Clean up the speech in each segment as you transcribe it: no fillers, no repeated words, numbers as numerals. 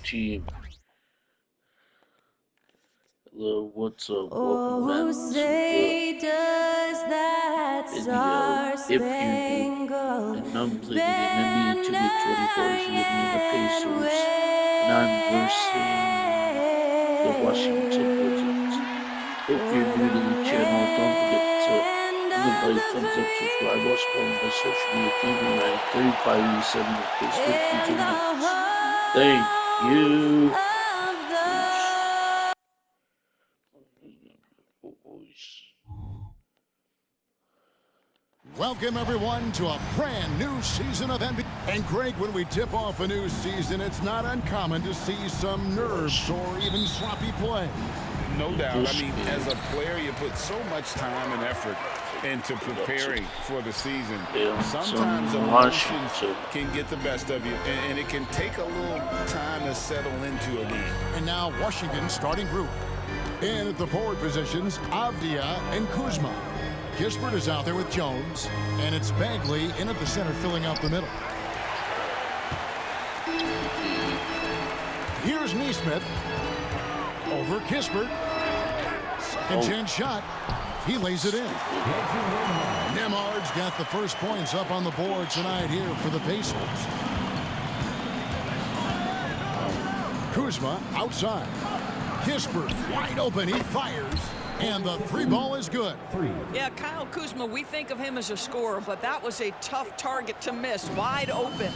team. Hello, what's up? Welcome Oh, back say does that to the video. If you're new, and I'm playing the NBA 2K24 with me and the Pacers, and I'm versing the Washington Wizards. If you're new to the channel, don't forget to like, thumbs up, subscribe, also follow my social media TV line 3587 on Facebook, YouTube, and thank you. Welcome, everyone, to a brand new season of NBA. And, Greg, when we tip off a new season, it's not uncommon to see some nerves or even sloppy play. No doubt. I mean, as a player, you put so much time and effort into preparing for the season. Sometimes emotions can get the best of you, and it can take a little time to settle into a game. And now, Washington's starting group. In at the forward positions, Avdia and Kuzma. Kispert is out there with Jones, and it's Bagley in at the center filling out the middle. Here's Nesmith. Over Kispert. Second chance shot. He lays it in. Nemard's got the first points up on the board tonight here for the Pacers. Kuzma outside. Kispert wide open. He fires. And the three ball is good. Yeah, Kyle Kuzma, we think of him as a scorer, but that was a tough target to miss. Wide open.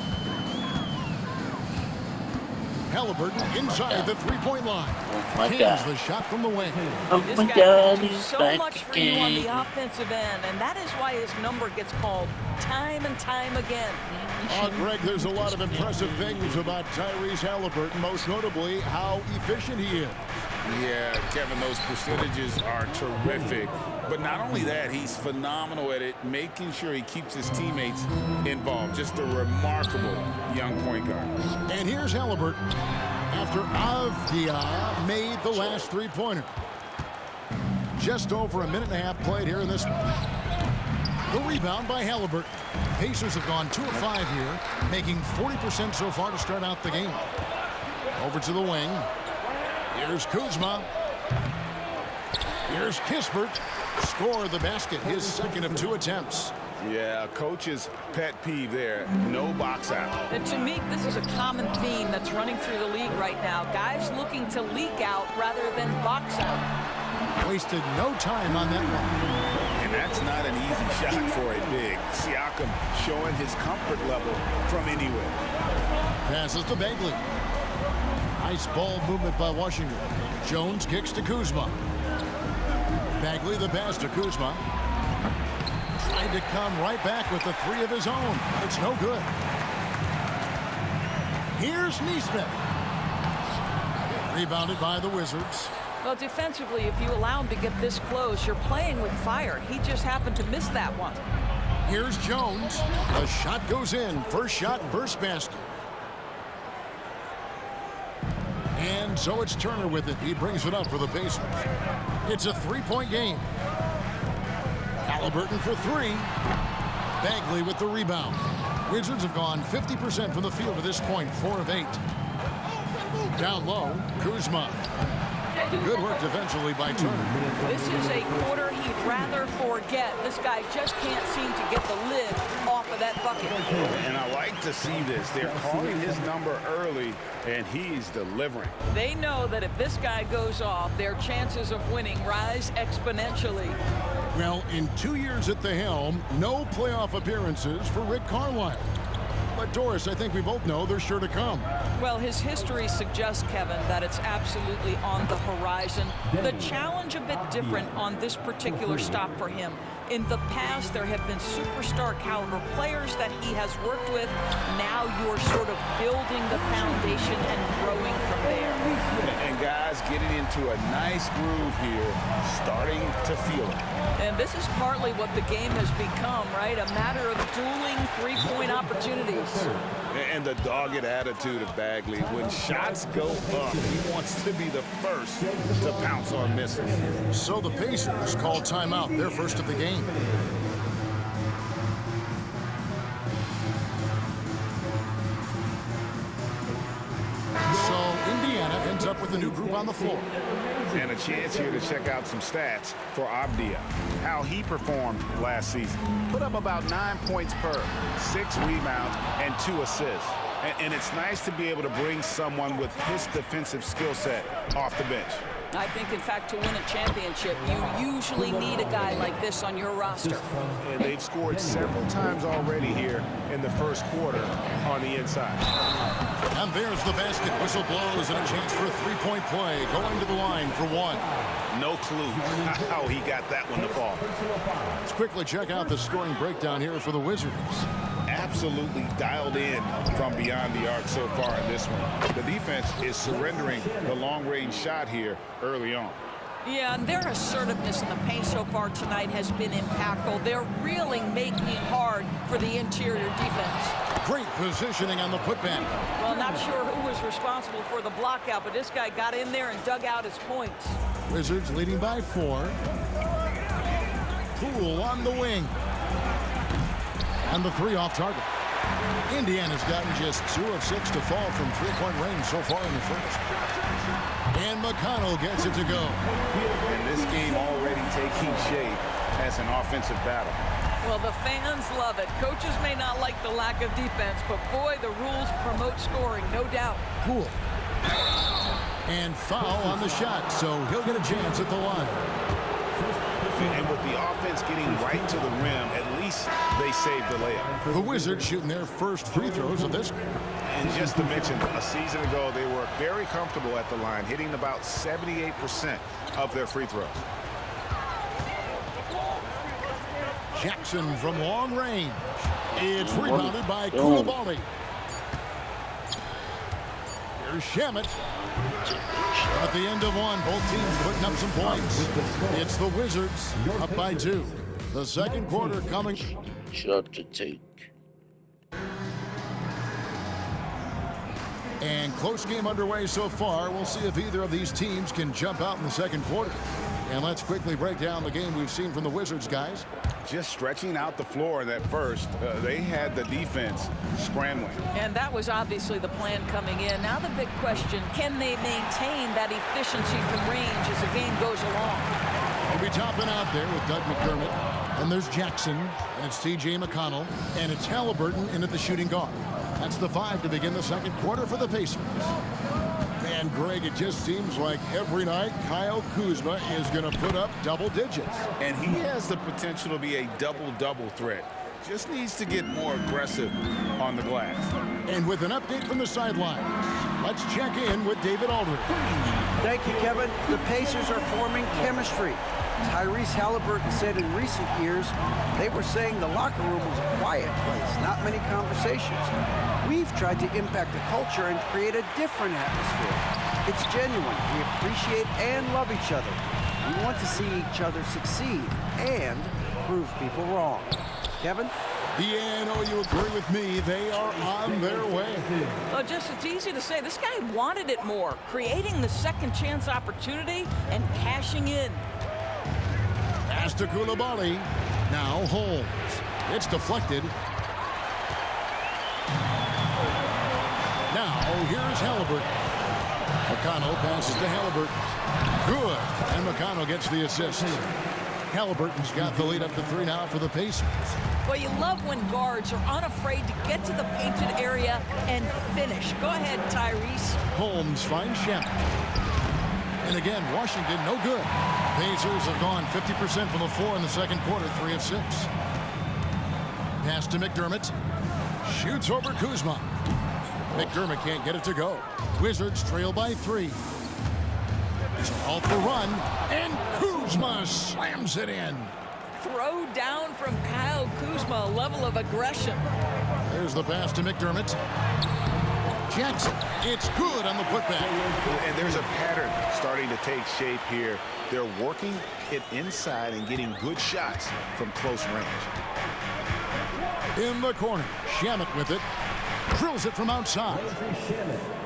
Halliburton inside the three-point line. God. The shot from the wing. Oh This my guy God, can do he's so back much for you on the again. offensive end, and that is why his number gets called time and time again. Greg, there's a lot of impressive things about Tyrese Halliburton, most notably how efficient he is. Yeah, Kevin, those percentages are terrific. But not only that, he's phenomenal at it, making sure he keeps his teammates involved. Just a remarkable young point guard. And here's Halliburton after Avdia made the last three-pointer. Just over a minute and a half played here in this one. The rebound by Halliburton. Pacers have gone 2 of 5 here, making 40% so far to start out the game. Over to the wing. Here's Kuzma. Here's Kispert. Scored the basket, his second of 2 attempts. Yeah, coach's pet peeve there. No box out. And to me, this is a common theme that's running through the league right now. Guys looking to leak out rather than box out. Wasted no time on that one. And that's not an easy shot for a big. Siakam showing his comfort level from anywhere. Passes to Bagley. Nice ball movement by Washington. Jones kicks to Kuzma. Bagley the pass to Kuzma. Trying to come right back with the three of his own. It's no good. Here's Nesmith. Rebounded by the Wizards. Well, defensively, if you allow him to get this close, you're playing with fire. He just happened to miss that one. Here's Jones. The shot goes in. First shot, first basket. And so it's Turner with it. He brings it up for the Pacers. It's a three-point game. Halliburton for three. Bagley with the rebound. Wizards have gone 50% from the field to this point, 4 of 8. Down low, Kuzma. Good work defensively by Turner. This is a quarter he'd rather forget. This guy just can't seem to get the lid off of that bucket. And I like to see this. They're calling his number early, and he's delivering. They know that if this guy goes off, their chances of winning rise exponentially. Well, in 2 years at the helm, no playoff appearances for Rick Carlisle. But Doris, I think we both know they're sure to come. Well, his history suggests, Kevin, that it's absolutely on the horizon. The challenge a bit different on this particular stop for him. In the past, there have been superstar caliber players that he has worked with. Now you're sort of building the foundation and growing from there. And guys getting into a nice groove here, starting to feel it. And this is partly what the game has become, right? A matter of dueling three-point opportunities. And the dogged attitude of Bagley. When shots go up, he wants to be the first to pounce on misses. So the Pacers call timeout, their first of the game. with the new group on the floor. And a chance here to check out some stats for Avdia. How he performed last season. Put up about 9 points per, 6 rebounds, and 2 assists. And it's nice to be able to bring someone with his defensive skill set off the bench. I think, in fact, to win a championship, you usually need a guy like this on your roster. And they've scored several times already here in the first quarter on the inside. And there's the basket. Whistle blows and a chance for a three-point play. Going to the line for one. No clue how he got that one to fall. Let's quickly check out the scoring breakdown here for the Wizards. Absolutely dialed in from beyond the arc so far in this one. The defense is surrendering the long-range shot here early on. Yeah, and their assertiveness in the paint so far tonight has been impactful. They're really making it hard for the interior defense. Great positioning on the putback. Well, not sure who was responsible for the blockout, but this guy got in there and dug out his points. Wizards leading by 4. Poole on the wing. And the 3 off target. Indiana's gotten just 2 of 6 to fall from three-point range so far in the first. And McConnell gets it to go. And this game already taking shape as an offensive battle. Well, the fans love it. Coaches may not like the lack of defense, but boy, the rules promote scoring, no doubt. Poole. And foul on the shot, so he'll get a chance at the line. And with the offense getting right to the rim, at least they saved the layup. The Wizards shooting their first free throws of this. And just to mention, a season ago, they were very comfortable at the line, hitting about 78% of their free throws. Jackson from long range. It's rebounded by Koulibaly. Here's Shamet. At the end of one, both teams putting up some points. It's the Wizards up by 2. The second quarter coming. Shot to take. And close game underway so far. We'll see if either of these teams can jump out in the second quarter. And let's quickly break down the game we've seen from the Wizards, guys. Just stretching out the floor that first. They had the defense scrambling. And that was obviously the plan coming in. Now the big question, can they maintain that efficiency from range as the game goes along? We'll be topping out there with Doug McDermott. And there's Jackson, and it's T.J. McConnell, and it's Halliburton in at the shooting guard. That's the 5 to begin the second quarter for the Pacers. And Greg, it just seems like every night Kyle Kuzma is going to put up double digits. And he has the potential to be a double-double threat. Just needs to get more aggressive on the glass. And with an update from the sideline, let's check in with David Aldridge. Thank you, Kevin. The Pacers are forming chemistry. Tyrese Halliburton said in recent years they were saying the locker room was a quiet place, not many conversations. We've tried to impact the culture and create a different atmosphere. It's genuine. We appreciate and love each other. We want to see each other succeed and prove people wrong. Kevin? Yeah, I know you agree with me. They are on their way. Well, just it's easy to say. This guy wanted it more, creating the second chance opportunity and cashing in. Pass to Koulibaly. Now Holmes. It's deflected. Now here's Halliburton. McConnell passes to Halliburton. Good. And McConnell gets the assist. Halliburton's got the lead up to 3 now for the Pacers. Well, you love when guards are unafraid to get to the painted area and finish. Go ahead, Tyrese. Holmes finds Shamet. And again, Washington, no good. Pacers have gone 50% from the floor in the second quarter, 3 of 6. Pass to McDermott. Shoots over Kuzma. McDermott can't get it to go. Wizards trail by 3. It's off the run, and Kuzma slams it in. Throw down from Kyle Kuzma, a level of aggression. There's the pass to McDermott. Jackson, it's good on the putback. And there's a pattern starting to take shape here. They're working it inside and getting good shots from close range. In the corner, Shamet with it. Drills it from outside.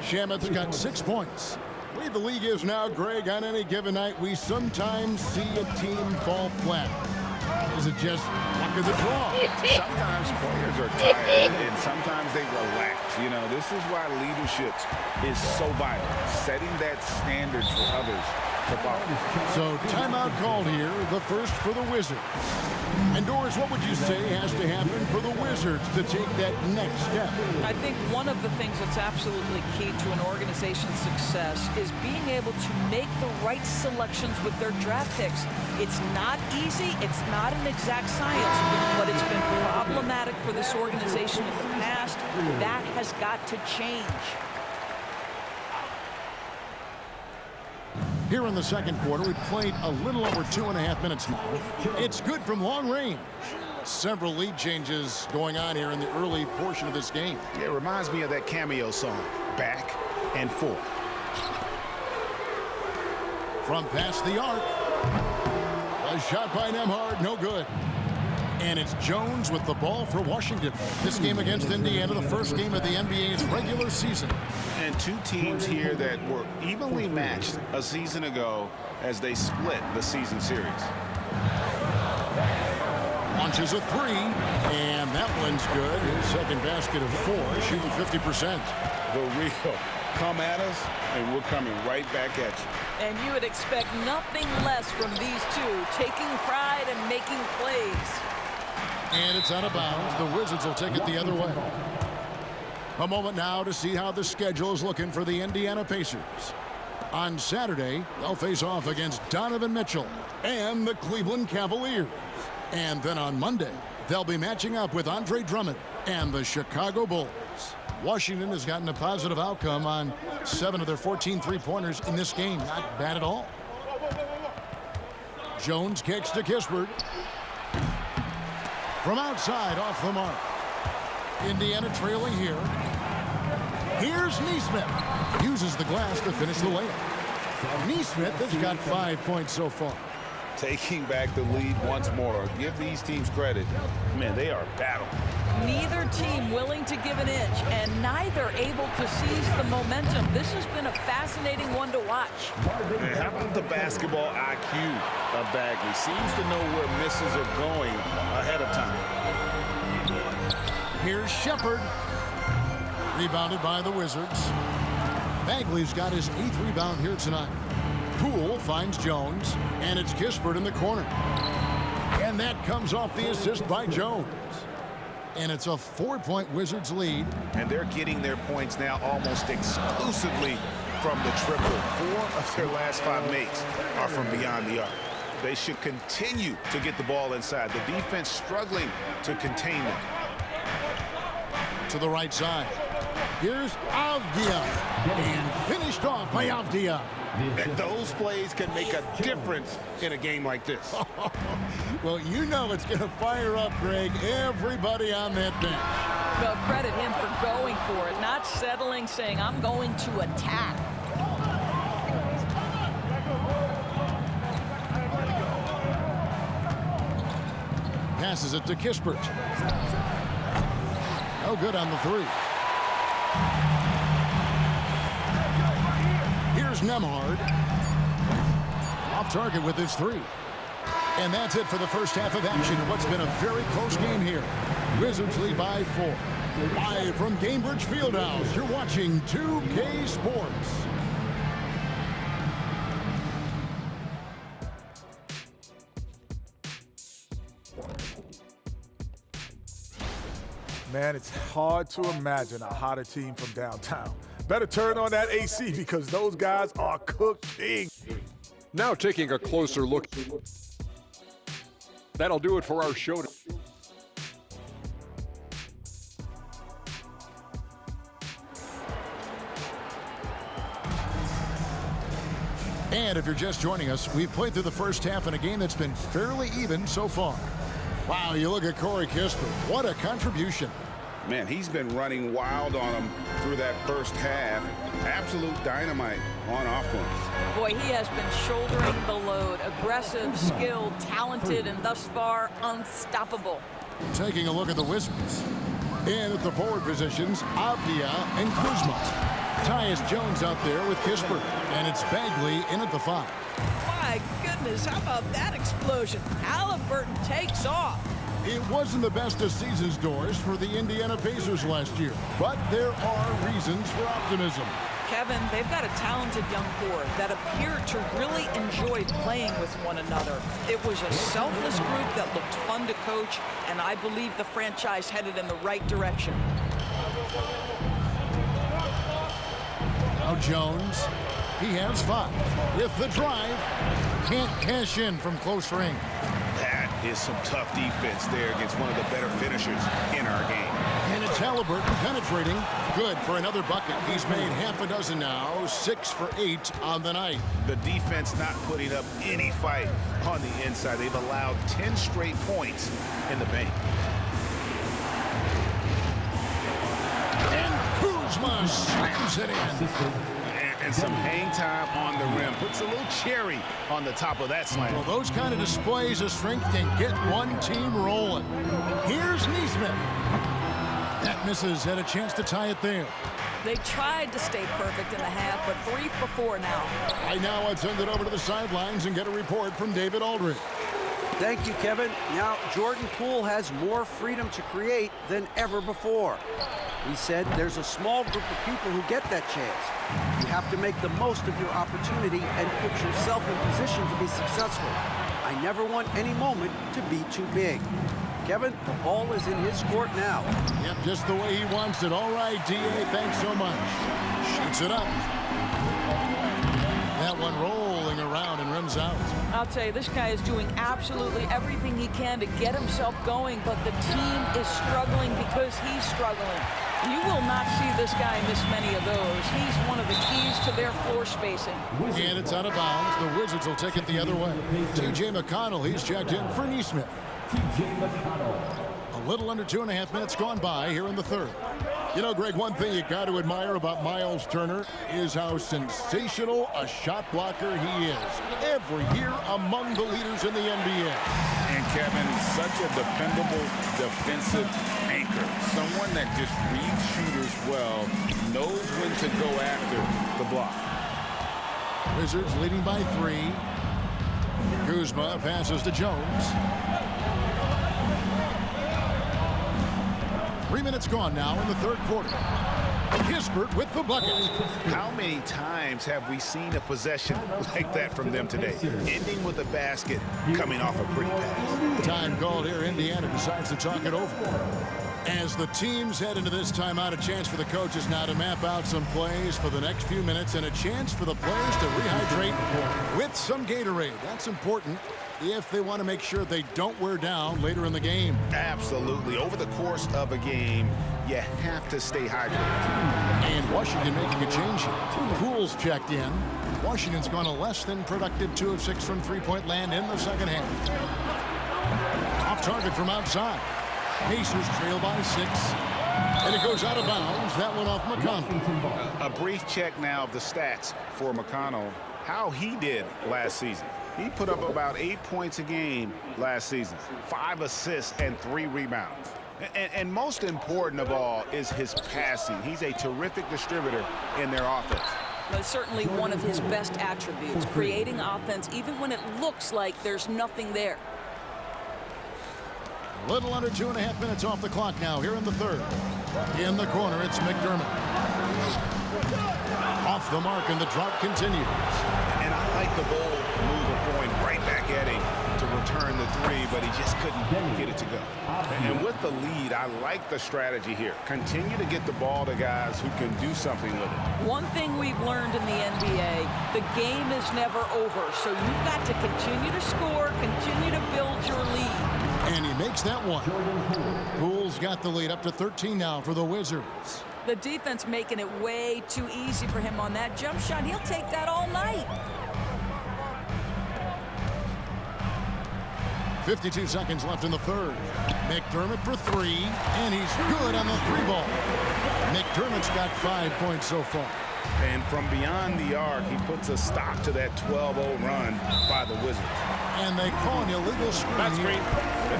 Shamet's got 6 points. The way the league is now, Greg, on any given night, we sometimes see a team fall flat. Is it just luck of the draw? Sometimes players are tired, and sometimes they relax. You know, this is why leadership is so vital, setting that standard for others to follow. So timeout called here, the first for the Wizards. And Doris, what would you say has to happen for the Wizards to take that next step? I think one of the things that's absolutely key to an organization's success is being able to make the right selections with their draft picks. It's not easy, it's not an exact science, but it's been problematic for this organization in the past. That has got to change. Here in the second quarter, we've played a little over 2.5 minutes now. It's good from long range. Several lead changes going on here in the early portion of this game. It reminds me of that Cameo song, Back and Forth. From past the arc. A shot by Nembhard, no good. And it's Jones with the ball for Washington. This game against Indiana, the first game of the NBA's regular season. And two teams here that were evenly matched a season ago as they split the season series. Launches a three, and that one's good. His second basket of 4, shooting 50%. The real come at us, and we're coming right back at you. And you would expect nothing less from these two, taking pride and making plays. And it's out of bounds. The Wizards will take it the other way. A moment now to see how the schedule is looking for the Indiana Pacers. On Saturday, they'll face off against Donovan Mitchell and the Cleveland Cavaliers. And then on Monday, they'll be matching up with Andre Drummond and the Chicago Bulls. Washington has gotten a positive outcome on 7 of their 14 three-pointers in this game. Not bad at all. Jones kicks to Kispert. From outside, off the mark. Indiana trailing here. Here's Nesmith. Uses the glass to finish the layup. Nesmith has got 5 points so far. Taking back the lead once more. Give these teams credit. Man, they are battling. Neither team willing to give an inch, and neither able to seize the momentum. This has been a fascinating one to watch. And how about the basketball IQ of Bagley? Seems to know where misses are going ahead of time. Here's Shepherd. Rebounded by the Wizards. Bagley's got his 8th rebound here tonight. Poole finds Jones, and it's Kispert in the corner. And that comes off the assist by Jones. And it's a 4-point Wizards lead. And they're getting their points now almost exclusively from the triple. 4 of their last 5 makes are from beyond the arc. They should continue to get the ball inside. The defense struggling to contain them. To the right side. Here's Avdia. And finished off by Avdia. And those plays can make a difference in a game like this. Well, you know it's going to fire up, Greg, everybody on that bench. Well, credit him for going for it, not settling, saying, I'm going to attack. Passes it to Kispert. No good on the 3. Here's Nembhard. Off target with his 3. And that's it for the first half of action in what's been a very close game here. Wizards lead by 4. Live from Gainbridge Fieldhouse, you're watching 2K Sports. Man, it's hard to imagine a hotter team from downtown. Better turn on that AC because those guys are cooking. Now taking a closer look. That'll do it for our show. And if you're just joining us, we've played through the first half in a game that's been fairly even so far. Wow, you look at Corey Kispert. What a contribution. Man, he's been running wild on them through that first half. Absolute dynamite on offense. Boy, he has been shouldering the load. Aggressive, skilled, talented, and thus far unstoppable. Taking a look at the Wizards. And at the forward positions, Avdia and Kuzma. Tyus Jones out there with Kispert. And it's Bagley in at the 5. My goodness. goodness, how about that explosion? Halliburton takes off. It wasn't the best of season's doors for the Indiana Pacers last year, but there are reasons for optimism. Kevin, they've got a talented young core that appear to really enjoy playing with one another. It was a selfless group that looked fun to coach, and I believe the franchise headed in the right direction. Now Jones, he has 5. With the drive, can't cash in from close range. That is some tough defense there against one of the better finishers in our game. And it's Halliburton penetrating. Good for another bucket. He's made half a dozen now, 6 for 8 on the night. The defense not putting up any fight on the inside. They've allowed 10 straight points in the paint. And Kuzma slams it in. And some hang time on the rim. Puts a little cherry on the top of that slam. Well, those kind of displays of strength can get one team rolling. Here's Nesmith. That misses. Had a chance to tie it there. They tried to stay perfect in the half, but 3 for 4 now. Right now, I'd send it over to the sidelines and get a report from David Aldridge. Thank you, Kevin. Now, Jordan Poole has more freedom to create than ever before. He said there's a small group of people who get that chance. You have to make the most of your opportunity and put yourself in position to be successful. I never want any moment to be too big. Kevin, the ball is in his court now. Yep, just the way he wants it. All right, D.A., thanks so much. Shoots it up. That one rolling around and rims out. I'll tell you, this guy is doing absolutely everything he can to get himself going, but the team is struggling because he's struggling. You will not see this guy miss many of those. He's one of the keys to their floor spacing. And it's out of bounds. The Wizards will take it the other way. T.J. McConnell, he's checked in for Nesmith. A little under 2.5 minutes gone by here in the third. You know, Greg, one thing you got to admire about Miles Turner is how sensational a shot blocker he is. Every year among the leaders in the NBA. And Kevin, such a dependable defensive anchor. Someone that just reads shooters well, knows when to go after the block. Wizards leading by 3. Kuzma passes to Jones. 3 minutes gone now in the third quarter. Kispert with the bucket. How many times have we seen a possession like that from them today? Ending with a basket, coming off a pretty pass. Time called here. Indiana decides to talk it over. As the teams head into this timeout, a chance for the coaches now to map out some plays for the next few minutes and a chance for the players to rehydrate with some Gatorade. That's important if they want to make sure they don't wear down later in the game. Absolutely. Over the course of a game, you have to stay hydrated. And Washington making a change here. Poole's checked in. Washington's gone a less than productive 2 of 6 from three-point land in the second half. Off target from outside. Pacers trail by 6. And it goes out of bounds. That one off McConnell. A brief check now of the stats for McConnell. How he did last season. He put up about 8 points a game last season. 5 assists and 3 rebounds. And most important of all is his passing. He's a terrific distributor in their offense. That's certainly one of his best attributes, creating offense even when it looks like there's nothing there. A little under 2.5 minutes off the clock now here in the third. In the corner, it's McDermott. Off the mark, and the drought continues. And I like the bold move of going right back at him to return the 3, but he just couldn't get it to go. And with the lead, I like the strategy here. Continue to get the ball to guys who can do something with it. One thing we've learned in the NBA, the game is never over, so you've got to continue to score, continue to build your lead. And he makes that one. Poole's got the lead up to 13 now for the Wizards. The defense making it way too easy for him on that jump shot. He'll take that all night. 52 seconds left in the third. McDermott for 3, and he's good on the 3-ball. McDermott's got 5 points so far. And from beyond the arc, he puts a stop to that 12-0 run by the Wizards. And they call an illegal screen. Not screen.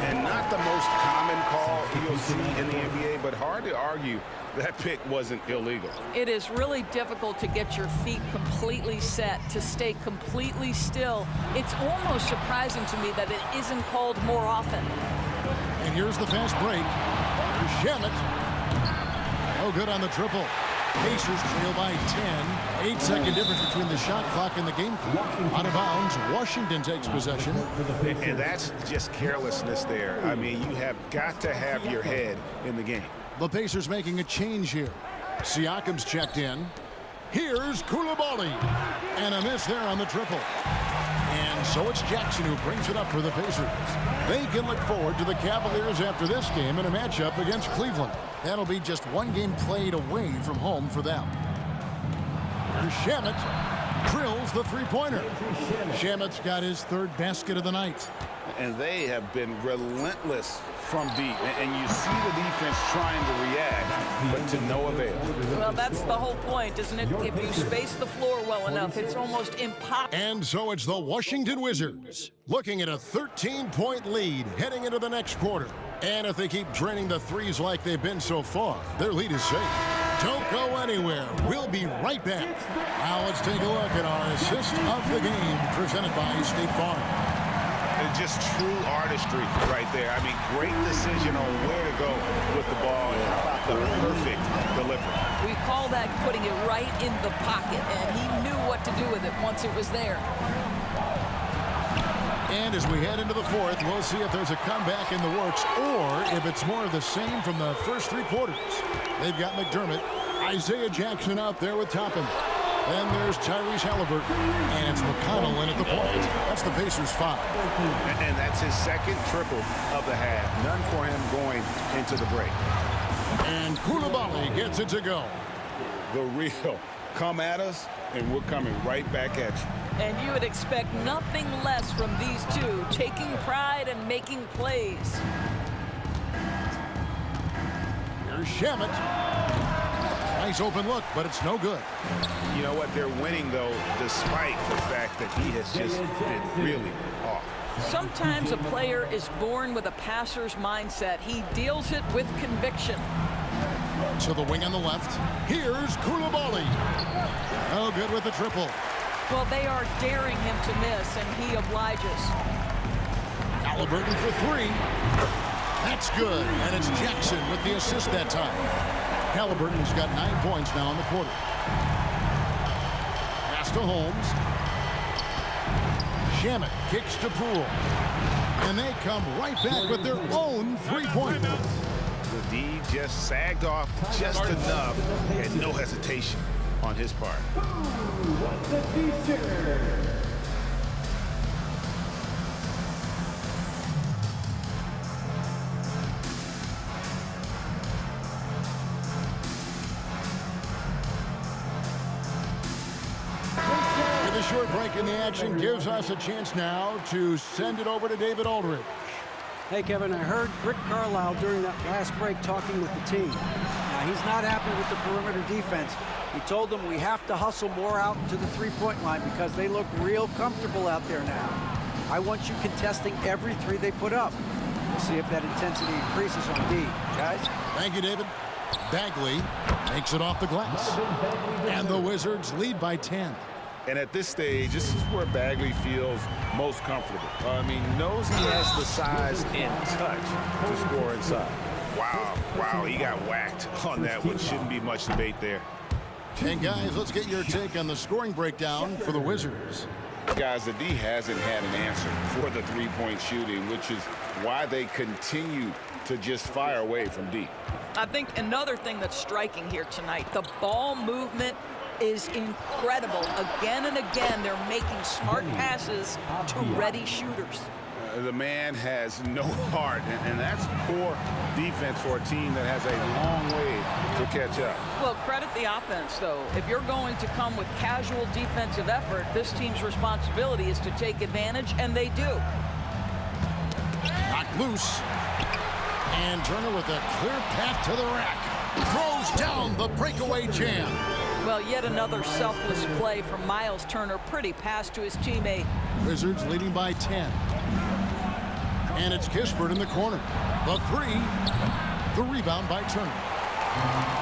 And not the most common call you'll see in the NBA, but hard to argue that pick wasn't illegal. It is really difficult to get your feet completely set, to stay completely still. It's almost surprising to me that it isn't called more often. And here's the fast break. Here's Shamet. No good on the triple. Pacers trail by 10. 8-second difference between the shot clock and the game clock. Out of bounds, Washington takes possession. And that's just carelessness there. I mean, you have got to have your head in the game. The Pacers making a change here. Siakam's checked in. Here's Coulibaly. And a miss there on the triple. And so it's Jackson who brings it up for the Pacers. They can look forward to the Cavaliers after this game in a matchup against Cleveland. That'll be just one game played away from home for them. Here's Shamet. Drills the three-pointer. Shamet's got his third basket of the night. And they have been relentless from deep. And you see the defense trying to react, but to no avail. Well, that's the whole point, isn't it? If you space the floor well enough, it's almost impossible. And so it's the Washington Wizards looking at a 13-point lead heading into the next quarter. And if they keep draining the threes like they've been so far, their lead is safe. Don't go anywhere. We'll be right back. Now let's take a look at our assist of the game presented by State Farm. Just true artistry right there. I mean, great decision on where to go with the ball and how about the perfect delivery. We call that putting it right in the pocket, and he knew what to do with it once it was there. And as we head into the fourth, we'll see if there's a comeback in the works or if it's more of the same from the first three quarters. They've got McDermott, Isaiah Jackson out there with Toppin. Then there's Tyrese Halliburton, and it's McConnell in at the point. That's the Pacers' foul. And that's his second triple of the half. None for him going into the break. And Coulibaly gets it to go. The real come at us, and we're coming right back at you. And you would expect nothing less from these two, taking pride and making plays. Here's Shamet. Nice open look, but it's no good. You know what? They're winning, though, despite the fact that he has just been really off. Sometimes a player is born with a passer's mindset. He deals it with conviction. To the wing on the left. Here's Coulibaly. No good with the triple. Well, they are daring him to miss, and he obliges. Halliburton for three. That's good, and it's Jackson with the assist that time. Halliburton's got 9 points now in the quarter. Pass to Holmes. Shamet kicks to Poole. And they come right back with their own three-pointer. The D just sagged off just enough, and no hesitation on his part. The short break in the action gives us a chance now to send it over to David Aldridge. Hey, Kevin, I heard Rick Carlisle during that last break talking with the team. Now, he's not happy with the perimeter defense. He told them we have to hustle more out to the three-point line because they look real comfortable out there now. I want you contesting every three they put up. We'll see if that intensity increases on D. Guys? Thank you, David. Bagley makes it off the glass. And the Wizards lead by 10. And at this stage, this is where Bagley feels most comfortable. I mean, knows he has the size and touch to score inside. Wow, he got whacked on that one. Shouldn't be much debate there. And guys, let's get your take on the scoring breakdown for the Wizards. Guys, the D hasn't had an answer for the three-point shooting, which is why they continue to just fire away from deep. I think another thing that's striking here tonight, the ball movement is incredible. Again and again, they're making smart passes to ready shooters. The man has no heart, and that's poor defense for a team that has a long way to catch up. Well, credit the offense, though. If you're going to come with casual defensive effort, this team's responsibility is to take advantage, and they do. Knocked loose. And Turner with a clear path to the rack. Throws down the breakaway jam. Well, yet another selfless play from Miles Turner. Pretty pass to his teammate. Wizards leading by 10. And it's Kispert in the corner. The three. The rebound by Turner.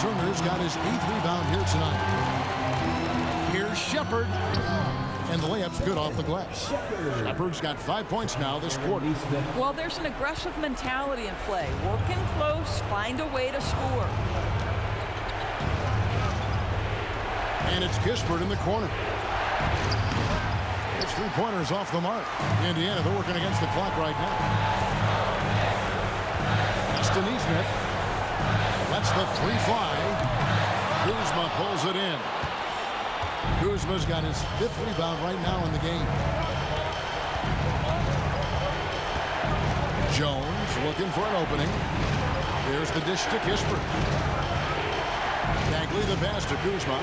Turner's got his 8th rebound here tonight. Here's Shepard. And the layup's good off the glass. Shepard's got 5 points now this quarter. Well, there's an aggressive mentality in play. Working close, find a way to score. And it's Kispert in the corner. It's 3-pointers off the mark. Indiana, they're working against the clock right now. Justin Nesmith lets the three fly. Kuzma pulls it in. Kuzma's got his 5th rebound right now in the game. Jones looking for an opening. Here's the dish to Kispert. Bagley the pass to Kuzma.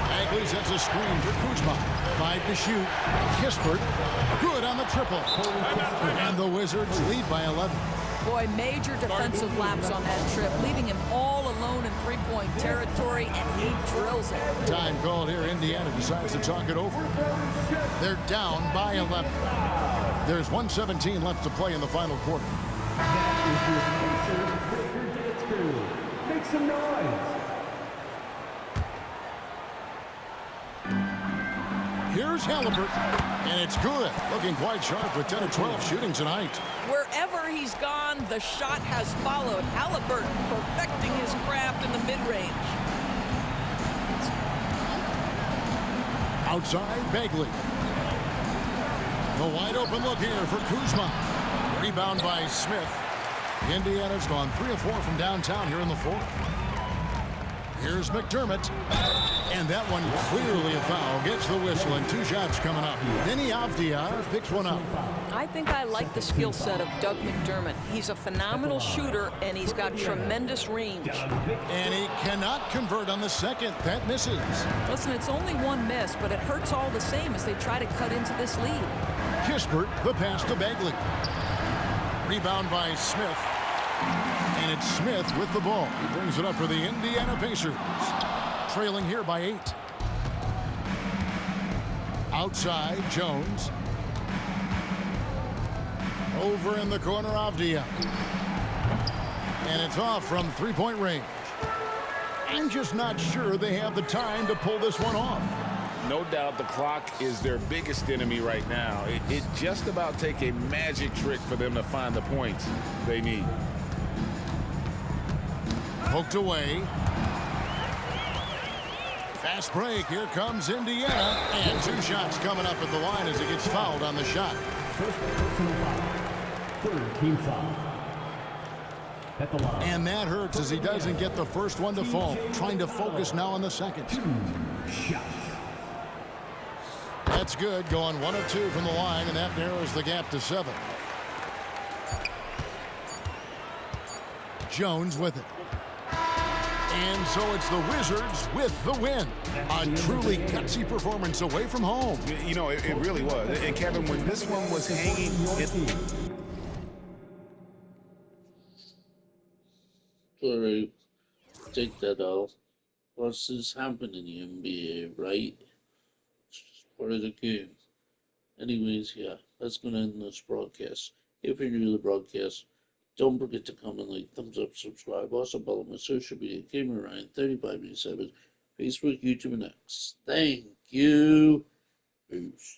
Bagley sets a screen for Kuzma. 5 to shoot. Kispert good on the triple. And the Wizards lead by 11. Boy, major defensive lapse on that trip, leaving him all alone in three-point territory, and he drills it. Time called here. Indiana decides to talk it over. They're down by 11. There's 1:17 left to play in the final quarter. Make some noise. Here's Halliburton, and it's good. Looking quite sharp with 10 of 12 shooting tonight. Wherever he's gone, the shot has followed. Halliburton perfecting his craft in the mid-range. Outside, Bagley. The wide open look here for Kuzma. Rebound by Smith. Indiana's gone 3 of 4 from downtown here in the fourth. Here's McDermott. And that one clearly a foul. Gets the whistle, and 2 shots coming up. Denny Avdia picks one up. I think I like the skill set of Doug McDermott. He's a phenomenal shooter, and he's got tremendous range. And he cannot convert on the second. That misses. Listen, it's only one miss, but it hurts all the same as they try to cut into this lead. Kispert, the pass to Bagley. Rebound by Smith. And it's Smith with the ball. He brings it up for the Indiana Pacers. Trailing here by 8. Outside, Jones. Over in the corner, Avdia. And it's off from 3-point range. I'm just not sure they have the time to pull this one off. No doubt the clock is their biggest enemy right now. It just about take a magic trick for them to find the points they need. Poked away. Fast break. Here comes Indiana. And 2 shots coming up at the line as he gets fouled on the shot. First personal foul. 3rd team foul. At the line. And that hurts as he doesn't get the first one to fall. Trying to focus now on the second. 2 shots. That's good. Going 1 of 2 from the line, and that narrows the gap to 7. Jones with it. And so it's the Wizards with the win. A truly gutsy performance away from home. You know, it really was. And Kevin, when this one was hanging, Sorry, take that off. What's this happening in the NBA, right? It's just part of the game. Anyways, yeah, that's going to end this broadcast. If you're new to the broadcast, don't forget to comment, like, thumbs up, subscribe. Also follow my social media, Gamer Ryan 3587, Facebook, YouTube, and X. Thank you. Peace.